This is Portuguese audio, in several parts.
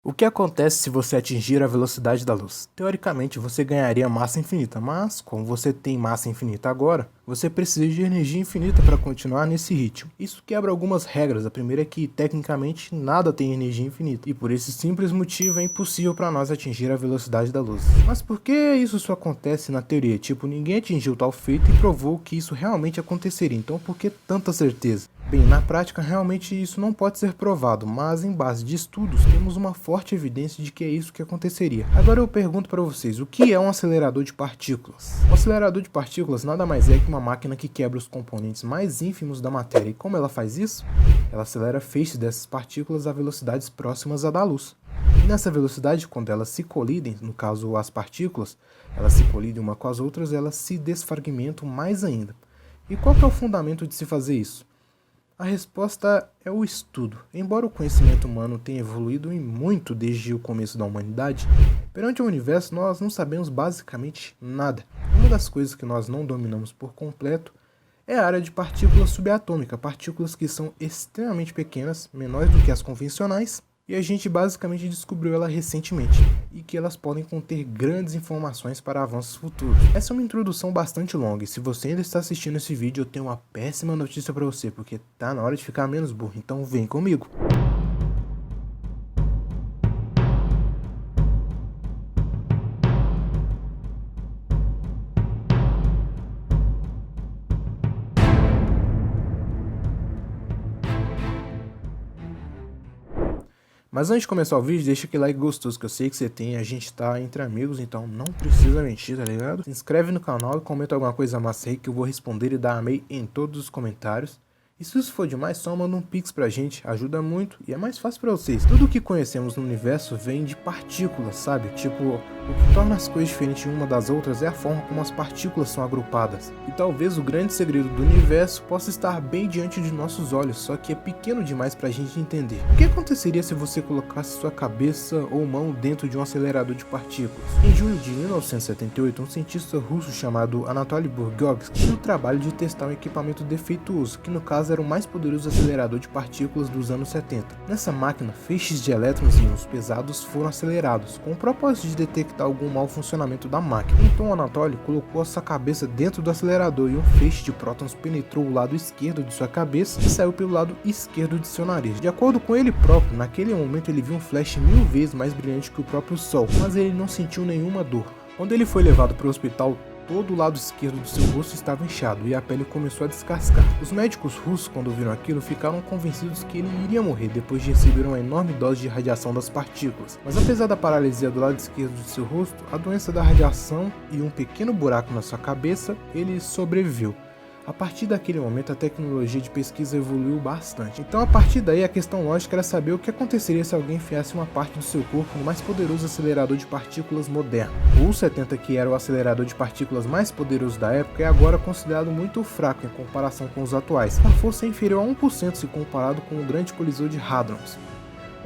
O que acontece se você atingir a velocidade da luz? Teoricamente, você ganharia massa infinita, mas como você tem massa infinita agora, você precisa de energia infinita para continuar nesse ritmo. Isso quebra algumas regras. A primeira é que, tecnicamente, nada tem energia infinita, e por esse simples motivo é impossível para nós atingir a velocidade da luz. Mas por que isso só acontece na teoria? Tipo, ninguém atingiu tal feito e provou que isso realmente aconteceria, então por que tanta certeza? Bem, na prática realmente isso não pode ser provado, mas em base de estudos temos uma forte evidência de que é isso que aconteceria. Agora eu pergunto para vocês, o que é um acelerador de partículas? Um acelerador de partículas nada mais é que uma máquina que quebra os componentes mais ínfimos da matéria. E como ela faz isso? Ela acelera feixes dessas partículas a velocidades próximas à da luz. E nessa velocidade, quando elas se colidem, no caso as partículas, elas se colidem uma com as outras, elas se desfragmentam mais ainda. E qual que é o fundamento de se fazer isso? A resposta é o estudo. Embora o conhecimento humano tenha evoluído em muito desde o começo da humanidade, perante o universo nós não sabemos basicamente nada. Uma das coisas que nós não dominamos por completo é a área de partículas subatômica, partículas que são extremamente pequenas, menores do que as convencionais, e a gente basicamente descobriu ela recentemente, e que elas podem conter grandes informações para avanços futuros. Essa é uma introdução bastante longa, e se você ainda está assistindo esse vídeo, eu tenho uma péssima notícia para você, porque tá na hora de ficar menos burro, então vem comigo! Mas antes de começar o vídeo, deixa aquele like gostoso que eu sei que você tem, a gente tá entre amigos, então não precisa mentir, tá ligado? Se inscreve no canal e comenta alguma coisa massa aí que eu vou responder e dar amei em todos os comentários. E se isso for demais, só manda um pix pra gente, ajuda muito e é mais fácil pra vocês. Tudo o que conhecemos no universo vem de partículas, sabe? Tipo, o que torna as coisas diferentes uma das outras é a forma como as partículas são agrupadas. E talvez o grande segredo do universo possa estar bem diante de nossos olhos, só que é pequeno demais pra gente entender. O que aconteceria se você colocasse sua cabeça ou mão dentro de um acelerador de partículas? Em julho de 1978, um cientista russo chamado Anatoly Burgovsky tinha o trabalho de testar um equipamento defeituoso, que no caso era o mais poderoso acelerador de partículas dos anos 70. Nessa máquina, feixes de elétrons e íons pesados foram acelerados, com o propósito de detectar algum mau funcionamento da máquina. Então Anatoly colocou a sua cabeça dentro do acelerador e um feixe de prótons penetrou o lado esquerdo de sua cabeça e saiu pelo lado esquerdo de seu nariz. De acordo com ele próprio, naquele momento ele viu um flash 1000 vezes mais brilhante que o próprio Sol, mas ele não sentiu nenhuma dor. Quando ele foi levado para o hospital, todo o lado esquerdo do seu rosto estava inchado e a pele começou a descascar. Os médicos russos, quando viram aquilo, ficaram convencidos que ele iria morrer depois de receber uma enorme dose de radiação das partículas. Mas apesar da paralisia do lado esquerdo de seu rosto, a doença da radiação e um pequeno buraco na sua cabeça, ele sobreviveu. A partir daquele momento, a tecnologia de pesquisa evoluiu bastante. Então, a partir daí, a questão lógica era saber o que aconteceria se alguém enfiasse uma parte do seu corpo no mais poderoso acelerador de partículas moderno. O U-70, que era o acelerador de partículas mais poderoso da época, é agora considerado muito fraco em comparação com os atuais. A força é inferior a 1% se comparado com o grande colisor de Hadrons,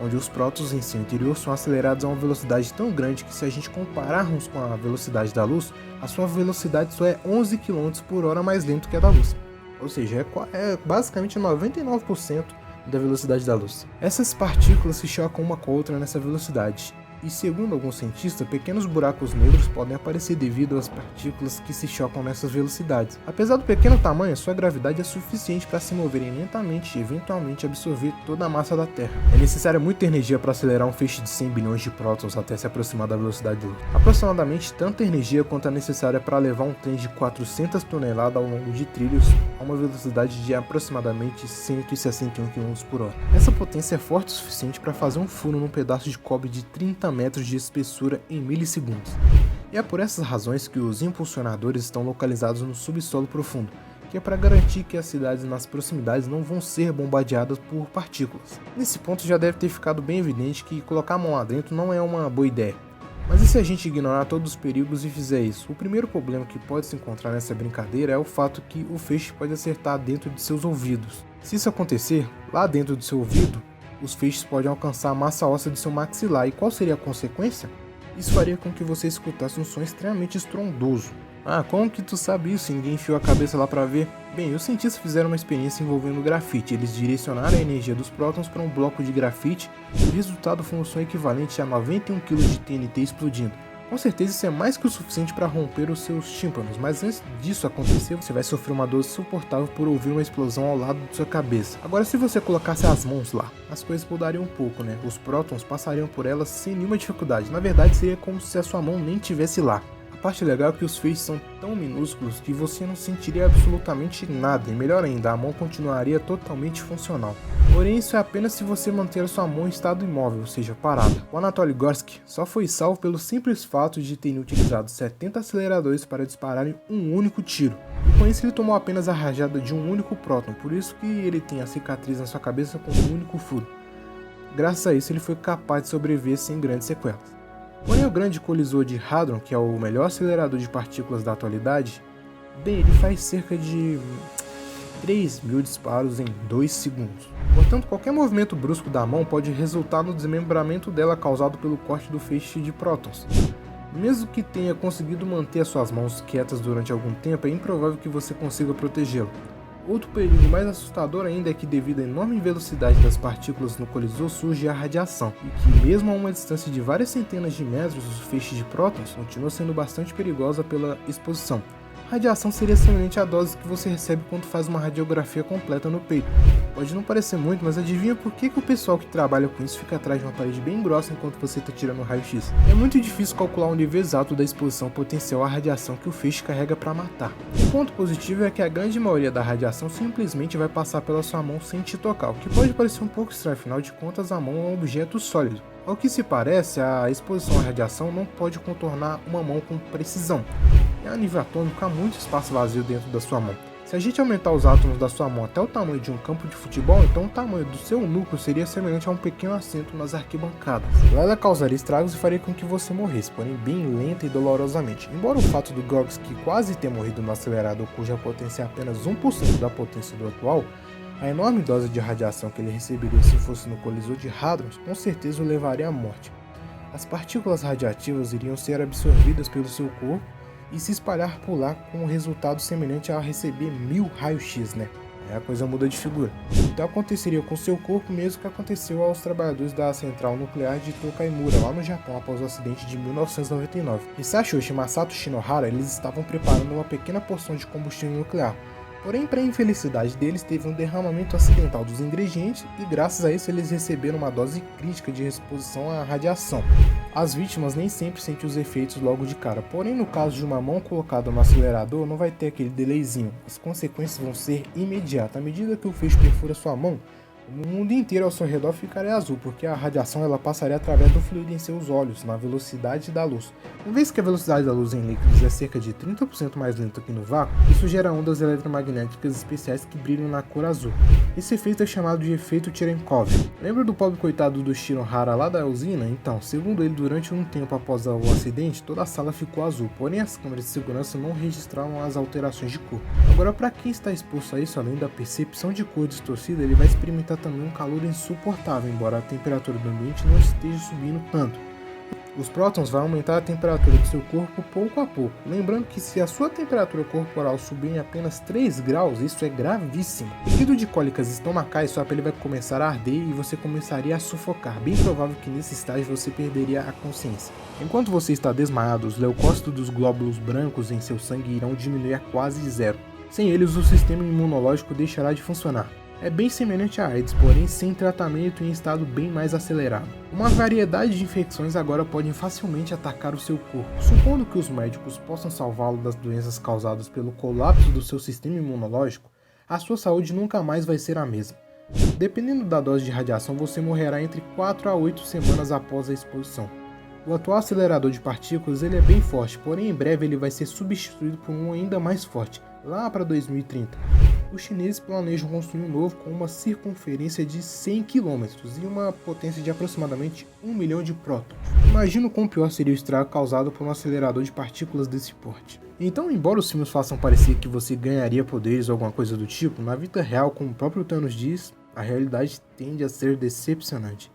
onde os prótons em seu interior são acelerados a uma velocidade tão grande que, se a gente compararmos com a velocidade da luz, a sua velocidade só é 11 km por hora mais lento que a da luz. Ou seja, é basicamente 99% da velocidade da luz. Essas partículas se chocam uma com a outra nessa velocidade. E segundo alguns cientistas, pequenos buracos negros podem aparecer devido às partículas que se chocam nessas velocidades. Apesar do pequeno tamanho, sua gravidade é suficiente para se moverem lentamente e eventualmente absorver toda a massa da Terra. É necessária muita energia para acelerar um feixe de 100 bilhões de prótons até se aproximar da velocidade da luz. Aproximadamente tanta energia quanto a necessária para levar um trem de 400 toneladas ao longo de trilhos a uma velocidade de aproximadamente 161 km por hora. Essa potência é forte o suficiente para fazer um furo num pedaço de cobre de 30 metros de espessura em milissegundos. E é por essas razões que os impulsionadores estão localizados no subsolo profundo, que é para garantir que as cidades nas proximidades não vão ser bombardeadas por partículas. Nesse ponto já deve ter ficado bem evidente que colocar a mão lá dentro não é uma boa ideia. Mas e se a gente ignorar todos os perigos e fizer isso? O primeiro problema que pode se encontrar nessa brincadeira é o fato que o feixe pode acertar dentro de seus ouvidos. Se isso acontecer, lá dentro do seu ouvido, os feixes podem alcançar a massa óssea de seu maxilar, e qual seria a consequência? Isso faria com que você escutasse um som extremamente estrondoso. Ah, como que tu sabe isso? Ninguém enfiou a cabeça lá pra ver? Bem, os cientistas fizeram uma experiência envolvendo grafite. Eles direcionaram a energia dos prótons para um bloco de grafite e o resultado foi um som equivalente a 91 kg de TNT explodindo. Com certeza isso é mais que o suficiente para romper os seus tímpanos, mas antes disso acontecer, você vai sofrer uma dor insuportável por ouvir uma explosão ao lado de sua cabeça. Agora, se você colocasse as mãos lá, as coisas mudariam um pouco, né? Os prótons passariam por elas sem nenhuma dificuldade. Na verdade, seria como se a sua mão nem estivesse lá. A parte legal é que os feixes são tão minúsculos que você não sentiria absolutamente nada, e melhor ainda, a mão continuaria totalmente funcional. Porém, isso é apenas se você manter a sua mão em estado imóvel, ou seja, parada. O Anatoly Gorsky só foi salvo pelo simples fato de ter utilizado 70 aceleradores para dispararem um único tiro. E com isso ele tomou apenas a rajada de um único próton, por isso que ele tem a cicatriz na sua cabeça com um único furo. Graças a isso ele foi capaz de sobreviver sem grandes sequelas. Porém, o grande colisor de Hadron, que é o melhor acelerador de partículas da atualidade, bem, ele faz cerca de 3.000 disparos em 2 segundos. Portanto, qualquer movimento brusco da mão pode resultar no desmembramento dela causado pelo corte do feixe de prótons. Mesmo que tenha conseguido manter as suas mãos quietas durante algum tempo, é improvável que você consiga protegê-lo. Outro perigo mais assustador ainda é que, devido à enorme velocidade das partículas no colisor, surge a radiação, e que, mesmo a uma distância de várias centenas de metros, os feixes de prótons continua sendo bastante perigosa pela exposição. A radiação seria semelhante à dose que você recebe quando faz uma radiografia completa no peito. Pode não parecer muito, mas adivinha por que o pessoal que trabalha com isso fica atrás de uma parede bem grossa enquanto você está tirando o raio-x? É muito difícil calcular o nível exato da exposição potencial à radiação que o feixe carrega para matar. O ponto positivo é que a grande maioria da radiação simplesmente vai passar pela sua mão sem te tocar, o que pode parecer um pouco estranho, afinal de contas a mão é um objeto sólido. Ao que se parece, a exposição à radiação não pode contornar uma mão com precisão. E a nível atômico há muito espaço vazio dentro da sua mão. Se a gente aumentar os átomos da sua mão até o tamanho de um campo de futebol, então o tamanho do seu núcleo seria semelhante a um pequeno assento nas arquibancadas. Ela causaria estragos e faria com que você morresse, porém bem lenta e dolorosamente. Embora o fato do Gorsky quase ter morrido no acelerador cuja potência é apenas 1% da potência do atual, a enorme dose de radiação que ele receberia se fosse no colisor de hadrons com certeza o levaria à morte. As partículas radiativas iriam ser absorvidas pelo seu corpo e se espalhar por lá com um resultado semelhante a receber 1000 raios-x, né? Aí a coisa muda de figura. Então aconteceria com seu corpo mesmo que aconteceu aos trabalhadores da central nuclear de Tokaimura, lá no Japão, após o acidente de 1999. Hisashi e Masato Shinohara, eles estavam preparando uma pequena porção de combustível nuclear. Porém, para a infelicidade deles, teve um derramamento acidental dos ingredientes e graças a isso eles receberam uma dose crítica de exposição à radiação. As vítimas nem sempre sentem os efeitos logo de cara, porém no caso de uma mão colocada no acelerador não vai ter aquele delayzinho, as consequências vão ser imediatas. À medida que o feixe perfura sua mão, o mundo inteiro ao seu redor ficaria azul, porque a radiação ela passaria através do fluido em seus olhos, na velocidade da luz. Uma vez que a velocidade da luz em líquidos é cerca de 30% mais lenta que no vácuo, isso gera ondas eletromagnéticas especiais que brilham na cor azul. Esse efeito é chamado de efeito Cherenkov. Lembra do pobre coitado do Shinohara lá da usina? Então, segundo ele, durante um tempo após o acidente, toda a sala ficou azul, porém as câmeras de segurança não registraram as alterações de cor. Agora, para quem está exposto a isso, além da percepção de cor distorcida, ele vai experimentar também um calor insuportável, embora a temperatura do ambiente não esteja subindo tanto. Os prótons vão aumentar a temperatura do seu corpo pouco a pouco. Lembrando que se a sua temperatura corporal subir em apenas 3 graus, isso é gravíssimo. Seguido de cólicas estomacais, sua pele vai começar a arder e você começaria a sufocar. Bem provável que nesse estágio você perderia a consciência. Enquanto você está desmaiado, os leucócitos dos glóbulos brancos em seu sangue irão diminuir a quase zero. Sem eles, o sistema imunológico deixará de funcionar. É bem semelhante à AIDS, porém sem tratamento e em estado bem mais acelerado. Uma variedade de infecções agora podem facilmente atacar o seu corpo. Supondo que os médicos possam salvá-lo das doenças causadas pelo colapso do seu sistema imunológico, a sua saúde nunca mais vai ser a mesma. Dependendo da dose de radiação, você morrerá entre 4 a 8 semanas após a exposição. O atual acelerador de partículas ele é bem forte, porém em breve ele vai ser substituído por um ainda mais forte, lá para 2030. Os chineses planejam construir um novo com uma circunferência de 100 km e uma potência de aproximadamente 1 milhão de prótons. Imagina o quão pior seria o estrago causado por um acelerador de partículas desse porte. Então, embora os filmes façam parecer que você ganharia poderes ou alguma coisa do tipo, na vida real, como o próprio Thanos diz, a realidade tende a ser decepcionante.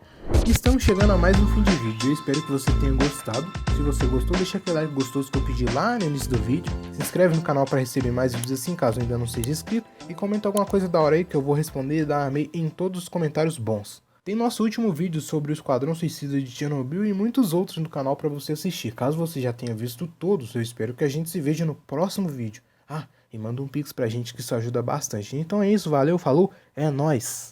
E estamos chegando a mais um fim de vídeo, eu espero que você tenha gostado. Se você gostou, deixa aquele like gostoso que eu pedi lá no início do vídeo. Se inscreve no canal para receber mais vídeos assim, caso ainda não seja inscrito. E comenta alguma coisa da hora aí que eu vou responder e dar amei em todos os comentários bons. Tem nosso último vídeo sobre o Esquadrão Suicida de Chernobyl e muitos outros no canal para você assistir. Caso você já tenha visto todos, eu espero que a gente se veja no próximo vídeo. Ah, e manda um pix pra gente que isso ajuda bastante. Então é isso, valeu, falou, é nóis!